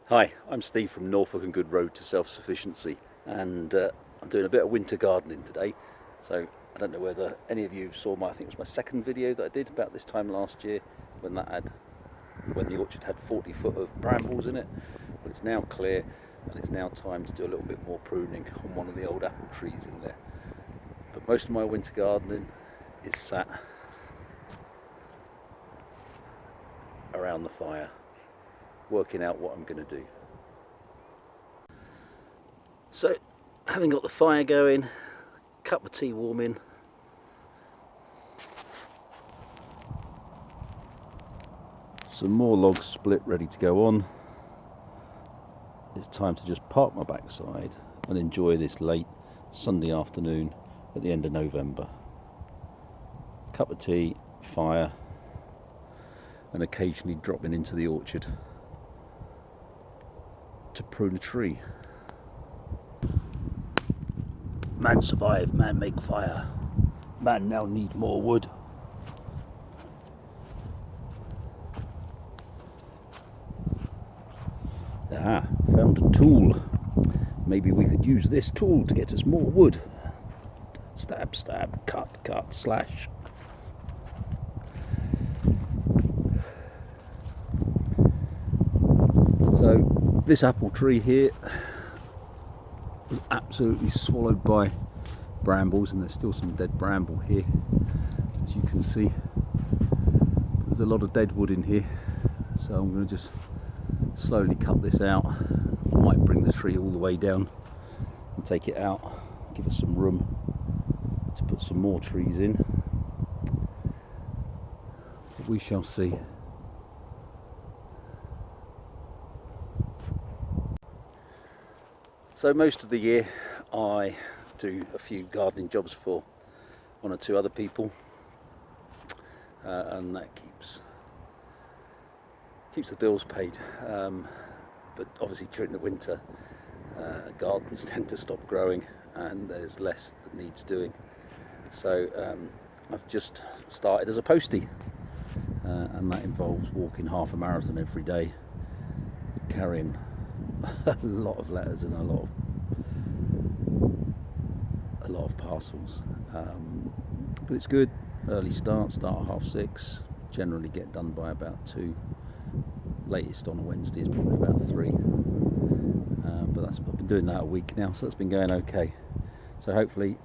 Hi, I'm Steve from Norfolk and Good Road to Self-Sufficiency, and I'm doing a bit of winter gardening today. So I don't know whether any of you saw I think it was my second video that I did about this time last year when the orchard had 40 foot of brambles in it. But it's now clear and it's now time to do a little bit more pruning on one of the old apple trees in there. But most of my winter gardening is sat around the fire, working out what I'm going to do. So, having got the fire going, cup of tea warming, some more logs split ready to go on, it's time to just park my backside and enjoy this late Sunday afternoon at the end of November. Cup of tea, fire, and occasionally dropping into the orchard to prune a tree. Man survive, man make fire. Man now need more wood. Ah, found a tool. Maybe we could use this tool to get us more wood. Stab, stab, cut, cut, slash. So this apple tree here was absolutely swallowed by brambles, and there's still some dead bramble here, as you can see. There's a lot of dead wood in here, so I'm going to just slowly cut this out. I might bring the tree all the way down and take it out, give us some room to put some more trees in. But we shall see. So most of the year I do a few gardening jobs for one or two other people, and that keeps the bills paid. But obviously during the winter, gardens tend to stop growing and there's less that needs doing. So I've just started as a postie, and that involves walking half a marathon every day, carrying a lot of letters and a lot of parcels, but it's good. Early start at 6:30, generally get done by about 2, latest on a Wednesday is probably about 3, but I've been doing that a week now, so that's been going okay. So hopefully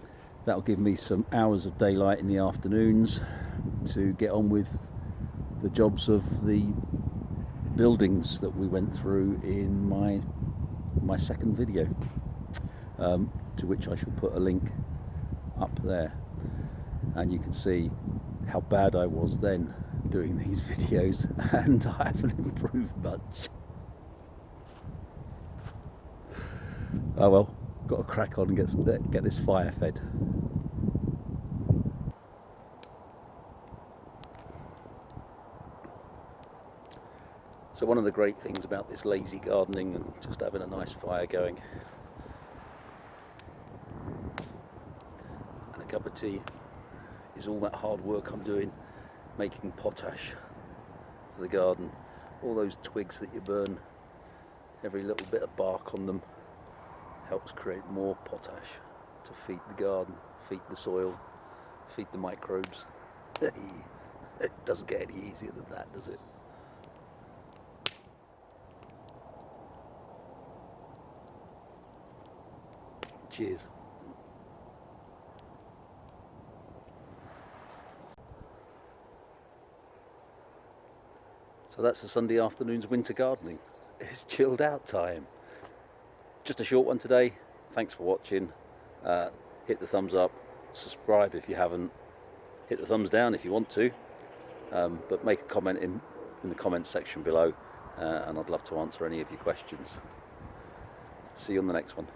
that'll give me some hours of daylight in the afternoons to get on with the jobs of the buildings that we went through in my second video, to which I shall put a link up there, and you can see how bad I was then doing these videos, and I haven't improved much. Oh well, got to crack on and get this fire fed. So one of the great things about this lazy gardening and just having a nice fire going and a cup of tea is all that hard work I'm doing making potash for the garden. All those twigs that you burn, every little bit of bark on them helps create more potash to feed the garden, feed the soil, feed the microbes. It doesn't get any easier than that, does it? Cheers. So that's a Sunday afternoon's winter gardening. It's chilled out time. Just a short one today. Thanks for watching. Hit the thumbs up, subscribe if you haven't, hit the thumbs down if you want to, but make a comment in the comments section below, and I'd love to answer any of your questions. See you on the next one.